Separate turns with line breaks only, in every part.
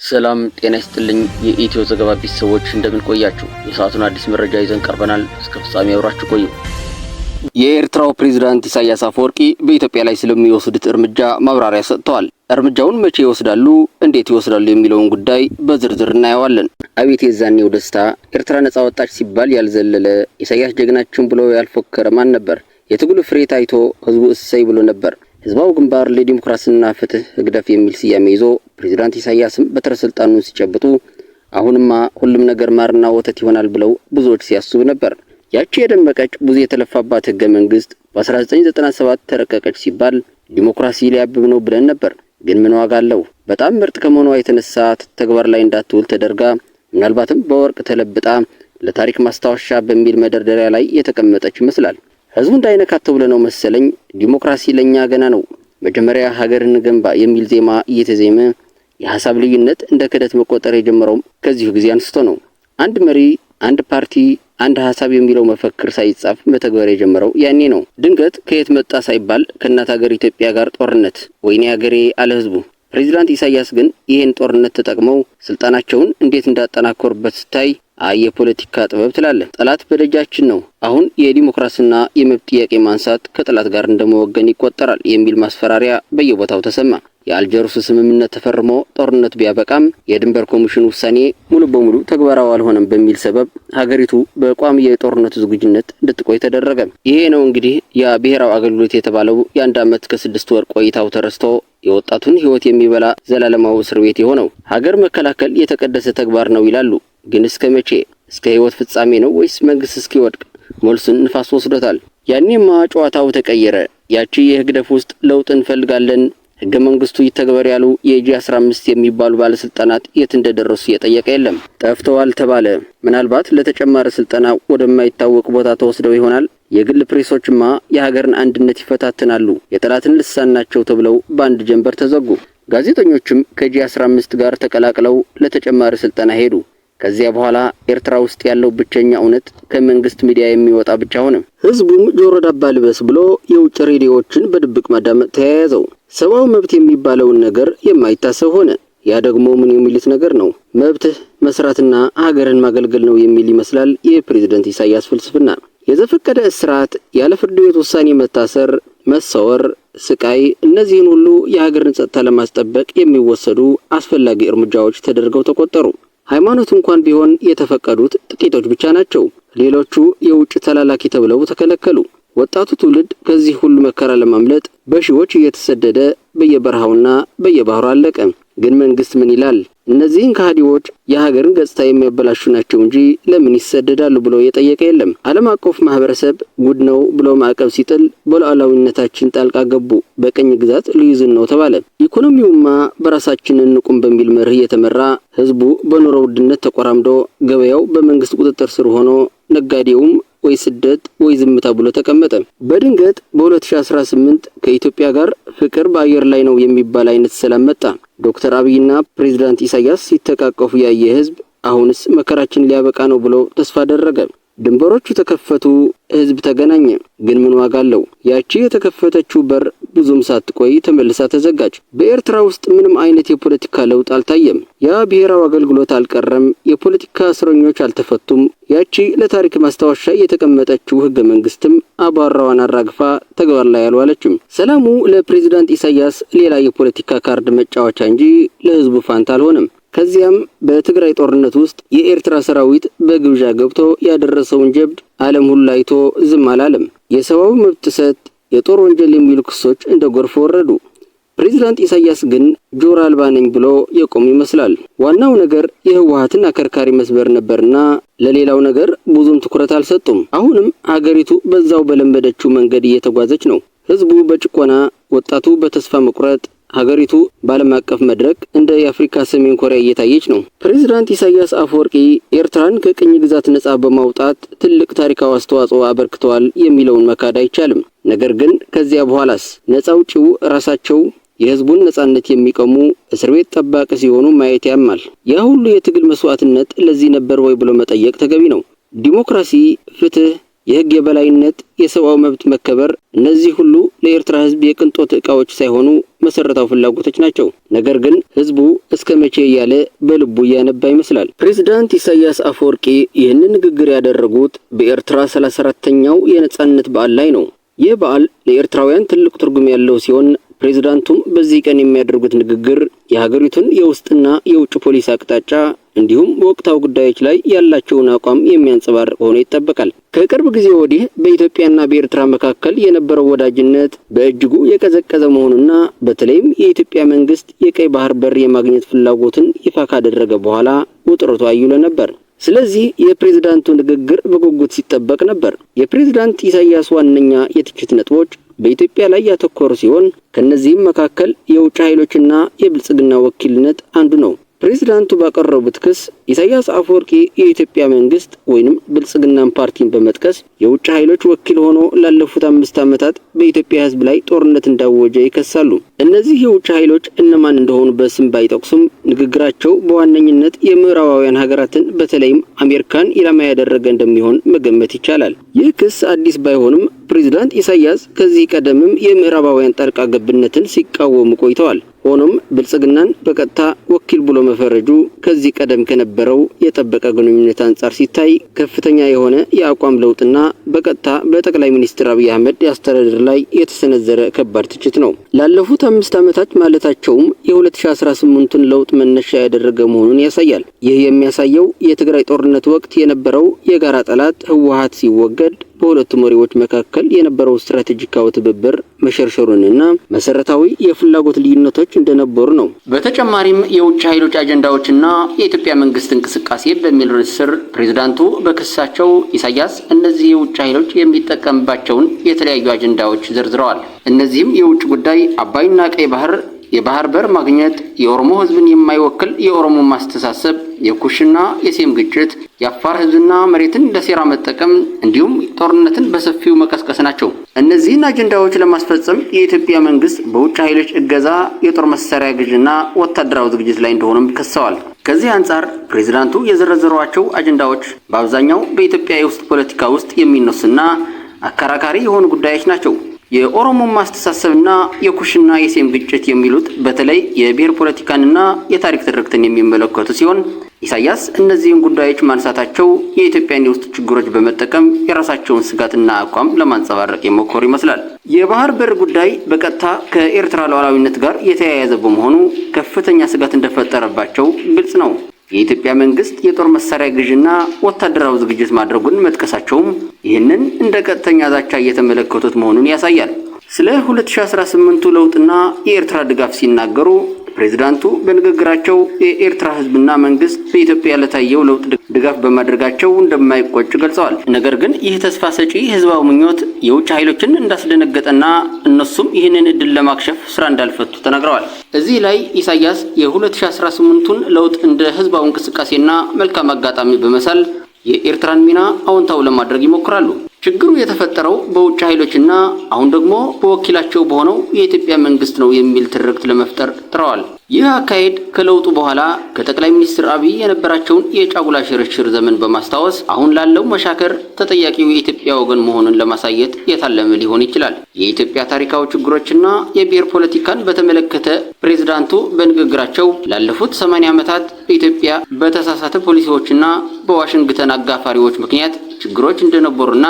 ሰላም ጤና ይስጥልኝ የኢትዮ ዘገባ ቤተሰቦች እንደምን ቆያችሁ? የሰዓቱን አዲስ መረጃ ይዘን ቀርበናል። እስከ ፍጻሜ አብራችሁ ቆዩ። የኤርትራው ፕሬዝዳንት ኢሳያስ አፈወርቂ በኢትዮጵያ ላይ ስለሚወስዱት እርምጃ ማብራሪያ ሰጥተዋል። እርምጃውን መቼ ይወስዳሉ፣ እንዴት ይወስዳሉ የሚለውን ጉዳይ በዝርዝር እናየዋለን። አቤት የዛኔው ደስታ! ኤርትራ ነጻ ወጣች ሲባል ያልዘለለ ኢሳያስ ጀግናችን ብሎ ያልፎከረ ማን ነበር? የትግሉ ፍሬ ታይቶ ህዝቡ እሰይ ብሎ ነበር። ህዝባው ግንባር ለዲሞክራሲና ፍትህ ህግደፍ የሚል ስያሜ ይዞ ፕሬዝዳንት ኢሳያስም በትረ ስልጣኑን ሲጨብጡ አሁንማ ሁሉም ነገር ማርና ወተት ይሆናል ብለው ብዙዎች ሲያስቡ ነበር። ያቺ የደመቀች ብዙ የተለፋባት ህገ መንግስት በ1997 ተረቀቀች ሲባል ዲሞክራሲ ሊያብብ ነው ብለን ነበር። ግን ምን ዋጋ አለው? በጣም ምርጥ ከመሆኗ የተነሳ ተግባር ላይ እንዳትውል ተደርጋ ምናልባትም በወርቅ ተለብጣ ለታሪክ ማስታወሻ በሚል መደርደሪያ ላይ የተቀመጠች ይመስላል። ህዝቡ እንዳይነካት ተብሎ ነው መሰለኝ ዲሞክራሲ ለኛ ገና ነው፣ መጀመሪያ ሀገርን ገንባ የሚል ዜማ እየተዜመ የሐሳብ ልዩነት እንደ ክደት መቆጠር የጀመረው ከዚሁ ጊዜ አንስቶ ነው። አንድ መሪ፣ አንድ ፓርቲ፣ አንድ ሐሳብ የሚለው መፈክር ሳይጻፍ መተግበር የጀመረው ያኔ ነው። ድንገት ከየት መጣ ሳይባል ከእናት ሀገር ኢትዮጵያ ጋር ጦርነት፣ ወይኔ ሀገሬ አለ ህዝቡ። ፕሬዝዳንት ኢሳያስ ግን ይሄን ጦርነት ተጠቅመው ስልጣናቸውን እንዴት እንዳጠናከሩበት ስታይ የፖለቲካ ጥበብ ትላለህ። ጠላት በደጃችን ነው፣ አሁን የዲሞክራሲና የመብት ጥያቄ ማንሳት ከጠላት ጋር እንደመወገን ይቆጠራል የሚል ማስፈራሪያ በየቦታው ተሰማ። የአልጀርሱ ስምምነት ተፈርሞ ጦርነት ቢያበቃም የድንበር ኮሚሽን ውሳኔ ሙሉ በሙሉ ተግባራዊ አልሆነም በሚል ሰበብ ሀገሪቱ በቋሚ የጦርነት ዝግጁነት እንድትቆይ ተደረገ። ይሄ ነው እንግዲህ የብሔራዊ አገልግሎት የተባለው የ1 ዓመት ከ6 ወር ቆይታው ተረስቶ የወጣቱን ህይወት የሚበላ ዘላለማዊ እስር ቤት የሆነው። ሀገር መከላከል የተቀደሰ ተግባር ነው ይላሉ። ግን እስከ መቼ? እስከ ህይወት ፍጻሜ ነው ወይስ መንግስት እስኪወድቅ? መልሱን ንፋስ ወስዶታል። ያኔማ ጨዋታው ተቀየረ። ያቺ የህግደፍ ውስጥ ለውጥ እንፈልጋለን፣ ህገ መንግስቱ ይተግበር ያሉ የጂ15 የሚባሉ ባለስልጣናት የት እንደደረሱ የጠየቀ የለም። ጠፍተዋል ተባለ። ምናልባት ለተጨማሪ ስልጠና ወደማይታወቅ ቦታ ተወስደው ይሆናል። የግል ፕሬሶችማ የሀገርን አንድነት ይፈታተናሉ፣ የጠላትን ልሳን ናቸው ተብለው በአንድ ጀንበር ተዘጉ። ጋዜጠኞችም ከጂ15 ጋር ተቀላቅለው ለተጨማሪ ስልጠና ሄዱ። ከዚያ በኋላ ኤርትራ ውስጥ ያለው ብቸኛ እውነት ከመንግስት ሚዲያ የሚወጣ ብቻ ሆነ። ህዝቡም ጆሮ ዳባ ልበስ ብሎ የውጭ ሬዲዮዎችን በድብቅ ማዳመጥ ተያያዘው። ሰብአዊ መብት የሚባለውን ነገር የማይታሰብ ሆነ። ያ ደግሞ ምን የሚሉት ነገር ነው? መብትህ መስራትና ሀገርን ማገልገል ነው የሚል ይመስላል የፕሬዝዳንት ኢሳያስ ፍልስፍና። የዘፈቀደ እስራት፣ ያለ ፍርድ ቤት ውሳኔ መታሰር፣ መሰወር፣ ስቃይ፣ እነዚህን ሁሉ የሀገርን ጸጥታ ለማስጠበቅ የሚወሰዱ አስፈላጊ እርምጃዎች ተደርገው ተቆጠሩ። ሃይማኖት እንኳን ቢሆን የተፈቀዱት ጥቂቶች ብቻ ናቸው። ሌሎቹ የውጭ ተላላኪ ተብለው ተከለከሉ። ወጣቱ ትውልድ ከዚህ ሁሉ መከራ ለማምለጥ በሺዎች እየተሰደደ በየበረሃውና በየባህሩ አለቀ። ግን መንግስት ምን ይላል? እነዚህን ከሃዲዎች የሀገርን ገጽታ የሚያበላሹ ናቸው እንጂ ለምን ይሰደዳሉ ብሎ የጠየቀ የለም። ዓለም አቀፍ ማህበረሰብ ጉድ ነው ብሎ ማዕቀብ ሲጥል በሉዓላዊነታችን ጣልቃ ገቡ፣ በቀኝ ግዛት ሊይዙን ነው ተባለ። ኢኮኖሚውማ በራሳችን እንቁም በሚል መርህ የተመራ ህዝቡ በኑሮ ውድነት ተቆራምዶ ገበያው በመንግስት ቁጥጥር ስር ሆኖ ነጋዴውም ወይ ስደት ወይ ዝምታ ብሎ ተቀመጠ። በድንገት በ2018 ከኢትዮጵያ ጋር ፍቅር በአየር ላይ ነው የሚባል አይነት ሰላም መጣ። ዶክተር አብይና ፕሬዝዳንት ኢሳያስ ሲተቃቀፉ ያየ ህዝብ አሁንስ መከራችን ሊያበቃ ነው ብሎ ተስፋ አደረገ። ድንበሮቹ ተከፈቱ፣ ህዝብ ተገናኘ። ግን ምን ዋጋ አለው? ያቺ የተከፈተችው በር ብዙም ሳትቆይ ተመልሳ ተዘጋች። በኤርትራ ውስጥ ምንም አይነት የፖለቲካ ለውጥ አልታየም። ያ ብሔራዊ አገልግሎት አልቀረም፣ የፖለቲካ እስረኞች አልተፈቱም። ያቺ ለታሪክ ማስታወሻ የተቀመጠችው ህገ መንግስትም አቧራዋን አራግፋ ተግባር ላይ አልዋለችም። ሰላሙ ለፕሬዝዳንት ኢሳያስ ሌላ የፖለቲካ ካርድ መጫወቻ እንጂ ለህዝቡ ፋንታ አልሆነም። ከዚያም በትግራይ ጦርነት ውስጥ የኤርትራ ሰራዊት በግብዣ ገብቶ ያደረሰውን ጀብድ ዓለም ሁሉ አይቶ ዝም አላለም። የሰብአዊ መብት ጥሰት፣ የጦር ወንጀል የሚሉ ክሶች እንደ ጎርፍ ወረዱ። ፕሬዝዳንት ኢሳያስ ግን ጆሮ አልባ ነኝ ብሎ የቆሙ ይመስላል። ዋናው ነገር የህወሓትን አከርካሪ መስበር ነበርና ለሌላው ነገር ብዙም ትኩረት አልሰጡም። አሁንም ሀገሪቱ በዛው በለመደችው መንገድ እየተጓዘች ነው። ህዝቡ በጭቆና፣ ወጣቱ በተስፋ መቁረጥ፣ ሀገሪቱ በዓለም አቀፍ መድረክ እንደ የአፍሪካ ሰሜን ኮሪያ እየታየች ነው። ፕሬዝዳንት ኢሳያስ አፈወርቂ ኤርትራን ከቅኝ ግዛት ነጻ በማውጣት ትልቅ ታሪካዊ አስተዋጽኦ አበርክተዋል የሚለውን መካድ አይቻልም። ነገር ግን ከዚያ በኋላስ? ነጻ አውጪው ራሳቸው የህዝቡን ነጻነት የሚቀሙ እስር ቤት ጠባቂ ሲሆኑ ማየት ያማል። ያ ሁሉ የትግል መስዋዕትነት ለዚህ ነበር ወይ ብሎ መጠየቅ ተገቢ ነው። ዲሞክራሲ፣ ፍትህ፣ የህግ የበላይነት፣ የሰብአዊ መብት መከበር፣ እነዚህ ሁሉ ለኤርትራ ህዝብ የቅንጦት ዕቃዎች ሳይሆኑ መሰረታዊ ፍላጎቶች ናቸው። ነገር ግን ህዝቡ እስከ መቼ እያለ በልቡ ያነባ ይመስላል። ፕሬዝዳንት ኢሳያስ አፈወርቂ ይህንን ንግግር ያደረጉት በኤርትራ 34ኛው የነጻነት በዓል ላይ ነው። ይህ በዓል ለኤርትራውያን ትልቅ ትርጉም ያለው ሲሆን ፕሬዝዳንቱም በዚህ ቀን የሚያደርጉት ንግግር የሀገሪቱን የውስጥና የውጭ ፖሊሲ አቅጣጫ እንዲሁም በወቅታዊ ጉዳዮች ላይ ያላቸውን አቋም የሚያንጸባርቅ ሆኖ ይጠበቃል። ከቅርብ ጊዜ ወዲህ በኢትዮጵያና በኤርትራ መካከል የነበረው ወዳጅነት በእጅጉ የቀዘቀዘ መሆኑና በተለይም የኢትዮጵያ መንግስት የቀይ ባህር በር የማግኘት ፍላጎትን ይፋ ካደረገ በኋላ ውጥረቱ አይሎ ነበር። ስለዚህ የፕሬዝዳንቱ ንግግር በጉጉት ሲጠበቅ ነበር። የፕሬዝዳንት ኢሳያስ ዋነኛ የትችት ነጥቦች በኢትዮጵያ ላይ ያተኮሩ ሲሆን ከነዚህም መካከል የውጭ ኃይሎችና የብልጽግና ወኪልነት አንዱ ነው። ፕሬዝዳንቱ ባቀረቡት ክስ ኢሳያስ አፈወርቂ የኢትዮጵያ መንግስት ወይንም ብልጽግናን ፓርቲን በመጥቀስ የውጭ ኃይሎች ወኪል ሆኖ ላለፉት 5 ዓመታት በኢትዮጵያ ህዝብ ላይ ጦርነት እንዳወጀ ይከሳሉ። እነዚህ የውጭ ኃይሎች እነማን እንደሆኑ በስም ባይጠቅሱም ንግግራቸው በዋነኝነት የምዕራባውያን ሀገራትን በተለይም አሜሪካን ኢላማ ያደረገ እንደሚሆን መገመት ይቻላል። ይህ ክስ አዲስ ባይሆንም ፕሬዝዳንት ኢሳያስ ከዚህ ቀደምም የምዕራባውያን ጣልቃ ገብነትን ሲቃወሙ ቆይተዋል። ሆኖም ብልጽግናን በቀጥታ ወኪል ብሎ መፈረጁ ከዚህ ቀደም ከነበረው የጠበቀ ግንኙነት አንጻር ሲታይ ከፍተኛ የሆነ የአቋም ለውጥና በቀጥታ በጠቅላይ ሚኒስትር አብይ አህመድ አስተዳደር ላይ የተሰነዘረ ከባድ ትችት ነው። ላለፉት 5 ዓመታት ማለታቸውም የ2018ን ለውጥ መነሻ ያደረገ መሆኑን ያሳያል። ይህ የሚያሳየው የትግራይ ጦርነት ወቅት የነበረው የጋራ ጠላት ህወሓት ሲወገድ በሁለቱ መሪዎች መካከል የነበረው ስትራቴጂካዊ ትብብር መሸርሸሩንና መሰረታዊ የፍላጎት ልዩነቶች እንደነበሩ ነው። በተጨማሪም የውጭ ኃይሎች አጀንዳዎችና የኢትዮጵያ መንግስት እንቅስቃሴ በሚል ርዕስ ስር ፕሬዝዳንቱ በክሳቸው ኢሳያስ እነዚህ የውጭ ኃይሎች የሚጠቀምባቸውን የተለያዩ አጀንዳዎች ዘርዝረዋል። እነዚህም የውጭ ጉዳይ፣ አባይና ቀይ ባህር፣ የባህር በር ማግኘት፣ የኦሮሞ ህዝብን የማይወክል የኦሮሞ ማስተሳሰብ፣ የኩሽና የሴም ግጭት፣ የአፋር ህዝብና መሬትን ለሴራ መጠቀም እንዲሁም ጦርነትን በሰፊው መቀስቀስ ናቸው። እነዚህን አጀንዳዎች ለማስፈጸም የኢትዮጵያ መንግስት በውጭ ኃይሎች እገዛ የጦር መሳሪያ ግዥና ወታደራዊ ዝግጅት ላይ እንደሆነም ከሰዋል። ከዚህ አንጻር ፕሬዝዳንቱ የዘረዘሯቸው አጀንዳዎች በአብዛኛው በኢትዮጵያ የውስጥ ፖለቲካ ውስጥ የሚነሱና አከራካሪ የሆኑ ጉዳዮች ናቸው። የኦሮሞ ማስተሳሰብና የኩሽና የሴም ግጭት የሚሉት በተለይ የብሔር ፖለቲካንና የታሪክ ትርክትን የሚመለከቱ ሲሆን ኢሳያስ እነዚህን ጉዳዮች ማንሳታቸው የኢትዮጵያን የውስጥ ችግሮች በመጠቀም የራሳቸውን ስጋትና አቋም ለማንጸባረቅ የሞከሩ ይመስላል። የባህር በር ጉዳይ በቀጥታ ከኤርትራ ሉዓላዊነት ጋር የተያያዘ በመሆኑ ከፍተኛ ስጋት እንደፈጠረባቸው ግልጽ ነው። የኢትዮጵያ መንግስት የጦር መሳሪያ ግዥና ወታደራዊ ዝግጅት ማድረጉን መጥቀሳቸውም ይህንን እንደ ቀጥተኛ ዛቻ እየተመለከቱት መሆኑን ያሳያል። ስለ 2018 ለውጥና የኤርትራ ድጋፍ ሲናገሩ ፕሬዝዳንቱ በንግግራቸው የኤርትራ ህዝብና መንግስት በኢትዮጵያ ለታየው ለውጥ ድጋፍ በማድረጋቸው እንደማይቆጭ ገልጸዋል። ነገር ግን ይህ ተስፋ ሰጪ ህዝባዊ ምኞት የውጭ ኃይሎችን እንዳስደነገጠና እነሱም ይህንን እድል ለማክሸፍ ስራ እንዳልፈቱ ተናግረዋል። እዚህ ላይ ኢሳያስ የ2018ን ለውጥ እንደ ህዝባዊ እንቅስቃሴና መልካም አጋጣሚ በመሳል የኤርትራን ሚና አዎንታው ለማድረግ ይሞክራሉ። ችግሩ የተፈጠረው በውጭ ኃይሎችና አሁን ደግሞ በወኪላቸው በሆነው የኢትዮጵያ መንግስት ነው የሚል ትርክት ለመፍጠር ጥረዋል። ይህ አካሄድ ከለውጡ በኋላ ከጠቅላይ ሚኒስትር አብይ የነበራቸውን የጫጉላ ሽርሽር ዘመን በማስታወስ አሁን ላለው መሻከር ተጠያቂው የኢትዮጵያ ወገን መሆኑን ለማሳየት የታለመ ሊሆን ይችላል። የኢትዮጵያ ታሪካዊ ችግሮችና የብሔር ፖለቲካን በተመለከተ ፕሬዝዳንቱ በንግግራቸው ላለፉት 80 ዓመታት በኢትዮጵያ በተሳሳተ ፖሊሲዎችና በዋሽንግተን አጋፋሪዎች ምክንያት ችግሮች እንደነበሩና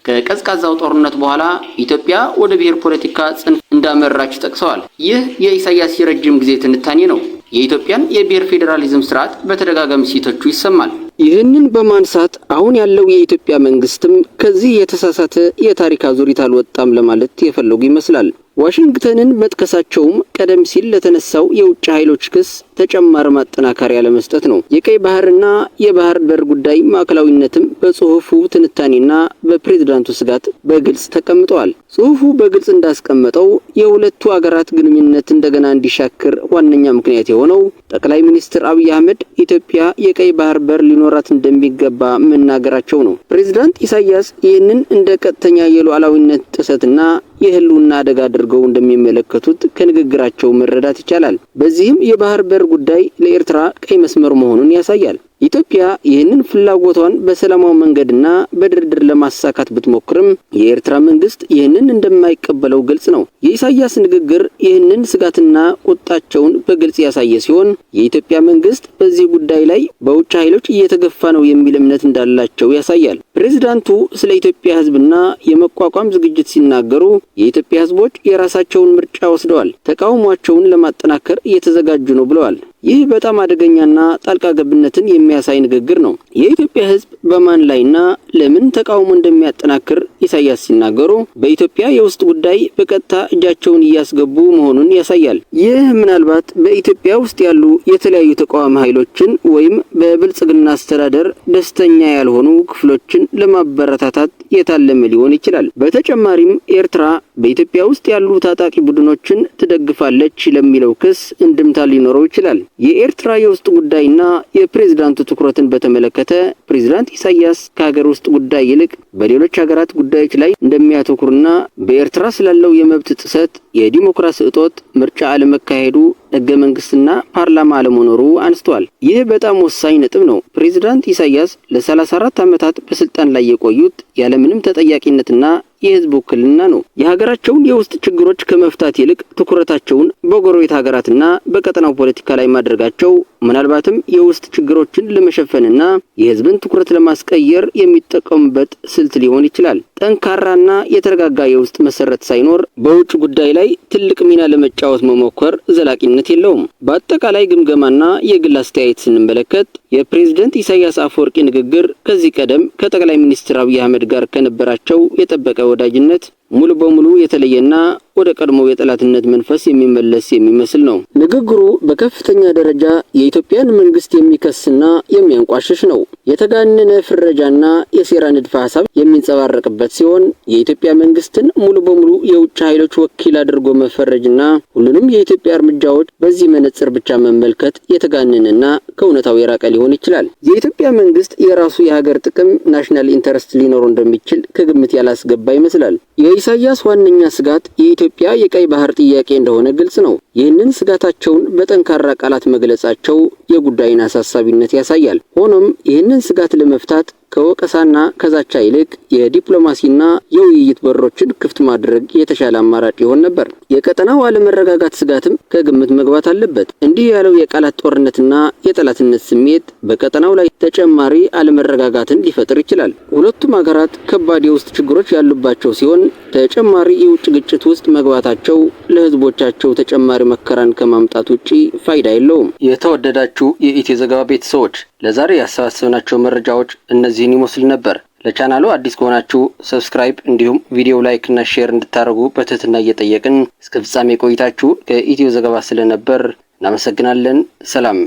ከቀዝቃዛው ጦርነት በኋላ ኢትዮጵያ ወደ ብሔር ፖለቲካ ጽንፍ እንዳመራች ጠቅሰዋል። ይህ የኢሳያስ የረጅም ጊዜ ትንታኔ ነው። የኢትዮጵያን የብሔር ፌዴራሊዝም ስርዓት በተደጋጋሚ ሲተቹ ይሰማል። ይህንን በማንሳት አሁን ያለው የኢትዮጵያ መንግስትም ከዚህ የተሳሳተ የታሪክ አዙሪት አልወጣም ለማለት የፈለጉ ይመስላል። ዋሽንግተንን መጥቀሳቸውም ቀደም ሲል ለተነሳው የውጭ ኃይሎች ክስ ተጨማሪ ማጠናከሪያ ለመስጠት ነው። የቀይ ባህርና የባህር በር ጉዳይ ማዕከላዊነትም በጽሁፉ ትንታኔና በፕሬዝዳንቱ ስጋት በግልጽ ተቀምጠዋል። ጽሁፉ በግልጽ እንዳስቀመጠው የሁለቱ አገራት ግንኙነት እንደገና እንዲሻክር ዋነኛ ምክንያት የሆነው ጠቅላይ ሚኒስትር አብይ አህመድ ኢትዮጵያ የቀይ ባህር በር ሊኖራት እንደሚገባ መናገራቸው ነው። ፕሬዝዳንት ኢሳያስ ይህንን እንደ ቀጥተኛ የሉዓላዊነት ጥሰትና የህልውና አደጋ አድርገው እንደሚመለከቱት ከንግግራቸው መረዳት ይቻላል። በዚህም የባህር በር ጉዳይ ለኤርትራ ቀይ መስመር መሆኑን ያሳያል። ኢትዮጵያ ይህንን ፍላጎቷን በሰላማዊ መንገድና በድርድር ለማሳካት ብትሞክርም የኤርትራ መንግስት ይህንን እንደማይቀበለው ግልጽ ነው። የኢሳያስ ንግግር ይህንን ስጋትና ቁጣቸውን በግልጽ ያሳየ ሲሆን የኢትዮጵያ መንግስት በዚህ ጉዳይ ላይ በውጭ ኃይሎች እየተገፋ ነው የሚል እምነት እንዳላቸው ያሳያል። ፕሬዝዳንቱ ስለ ኢትዮጵያ ህዝብና የመቋቋም ዝግጅት ሲናገሩ የኢትዮጵያ ህዝቦች የራሳቸውን ምርጫ ወስደዋል፣ ተቃውሟቸውን ለማጠናከር እየተዘጋጁ ነው ብለዋል። ይህ በጣም አደገኛና ጣልቃ ገብነትን የሚያሳይ ንግግር ነው። የኢትዮጵያ ህዝብ በማን ላይና ለምን ተቃውሞ እንደሚያጠናክር ኢሳያስ ሲናገሩ በኢትዮጵያ የውስጥ ጉዳይ በቀጥታ እጃቸውን እያስገቡ መሆኑን ያሳያል። ይህ ምናልባት በኢትዮጵያ ውስጥ ያሉ የተለያዩ ተቃዋሚ ኃይሎችን ወይም በብልጽግና አስተዳደር ደስተኛ ያልሆኑ ክፍሎችን ለማበረታታት የታለመ ሊሆን ይችላል። በተጨማሪም ኤርትራ በኢትዮጵያ ውስጥ ያሉ ታጣቂ ቡድኖችን ትደግፋለች ለሚለው ክስ እንድምታ ሊኖረው ይችላል። የኤርትራ የውስጥ ጉዳይና የፕሬዝዳንቱ ትኩረትን በተመለከተ ፕሬዝዳንት ኢሳያስ ከሀገር ውስጥ ጉዳይ ይልቅ በሌሎች ሀገራት ጉዳዮች ላይ እንደሚያተኩርና በኤርትራ ስላለው የመብት ጥሰት፣ የዲሞክራሲ እጦት፣ ምርጫ አለመካሄዱ፣ ህገ መንግስትና ፓርላማ አለመኖሩ አንስተዋል። ይህ በጣም ወሳኝ ነጥብ ነው። ፕሬዝዳንት ኢሳያስ ለ34 ዓመታት በስልጣን ላይ የቆዩት ያለምንም ተጠያቂነትና የህዝብ ውክልና ነው። የሀገራቸውን የውስጥ ችግሮች ከመፍታት ይልቅ ትኩረታቸውን በጎረቤት ሀገራትና በቀጠናው ፖለቲካ ላይ ማድረጋቸው ምናልባትም የውስጥ ችግሮችን ለመሸፈንና የህዝብን ትኩረት ለማስቀየር የሚጠቀሙበት ስልት ሊሆን ይችላል። ጠንካራና የተረጋጋ የውስጥ መሰረት ሳይኖር በውጭ ጉዳይ ላይ ትልቅ ሚና ለመጫወት መሞከር ዘላቂነት የለውም። በአጠቃላይ ግምገማና የግል አስተያየት ስንመለከት የፕሬዝዳንት ኢሳያስ አፈወርቂ ንግግር ከዚህ ቀደም ከጠቅላይ ሚኒስትር አብይ አህመድ ጋር ከነበራቸው የጠበቀ ወዳጅነት ሙሉ በሙሉ የተለየና ወደ ቀድሞው የጠላትነት መንፈስ የሚመለስ የሚመስል ነው። ንግግሩ በከፍተኛ ደረጃ የኢትዮጵያን መንግስት የሚከስና የሚያንቋሽሽ ነው። የተጋነነ ፍረጃና የሴራ ንድፈ ሐሳብ የሚንጸባረቅበት ሲሆን የኢትዮጵያ መንግስትን ሙሉ በሙሉ የውጭ ኃይሎች ወኪል አድርጎ መፈረጅና ሁሉንም የኢትዮጵያ እርምጃዎች በዚህ መነጽር ብቻ መመልከት የተጋነነና ከእውነታው የራቀ ሊሆን ይችላል። የኢትዮጵያ መንግስት የራሱ የሀገር ጥቅም ናሽናል ኢንተረስት ሊኖረው እንደሚችል ከግምት ያላስገባ ይመስላል። የኢሳያስ ዋነኛ ስጋት የኢትዮጵያ የቀይ ባህር ጥያቄ እንደሆነ ግልጽ ነው። ይህንን ስጋታቸውን በጠንካራ ቃላት መግለጻቸው የጉዳይን አሳሳቢነት ያሳያል። ሆኖም ይህንን ስጋት ለመፍታት ከወቀሳና ከዛቻ ይልቅ የዲፕሎማሲና የውይይት በሮችን ክፍት ማድረግ የተሻለ አማራጭ ይሆን ነበር። የቀጠናው አለመረጋጋት ስጋትም ከግምት መግባት አለበት። እንዲህ ያለው የቃላት ጦርነትና የጠላትነት ስሜት በቀጠናው ላይ ተጨማሪ አለመረጋጋትን ሊፈጥር ይችላል። ሁለቱም ሀገራት ከባድ የውስጥ ችግሮች ያሉባቸው ሲሆን ተጨማሪ የውጭ ግጭት ውስጥ መግባታቸው ለህዝቦቻቸው ተጨማሪ መከራን ከማምጣት ውጪ ፋይዳ የለውም። የተወደዳችሁ የኢትዮ ዘገባ ቤተሰቦች ለዛሬ ያሰባሰብናቸው መረጃዎች እነዚህን ይመስሉ ነበር። ለቻናሉ አዲስ ከሆናችሁ ሰብስክራይብ እንዲሁም ቪዲዮ ላይክ እና ሼር እንድታደርጉ በትህትና እየጠየቅን እስከ ፍጻሜ ቆይታችሁ ከኢትዮ ዘገባ ስለነበር እናመሰግናለን። ሰላም።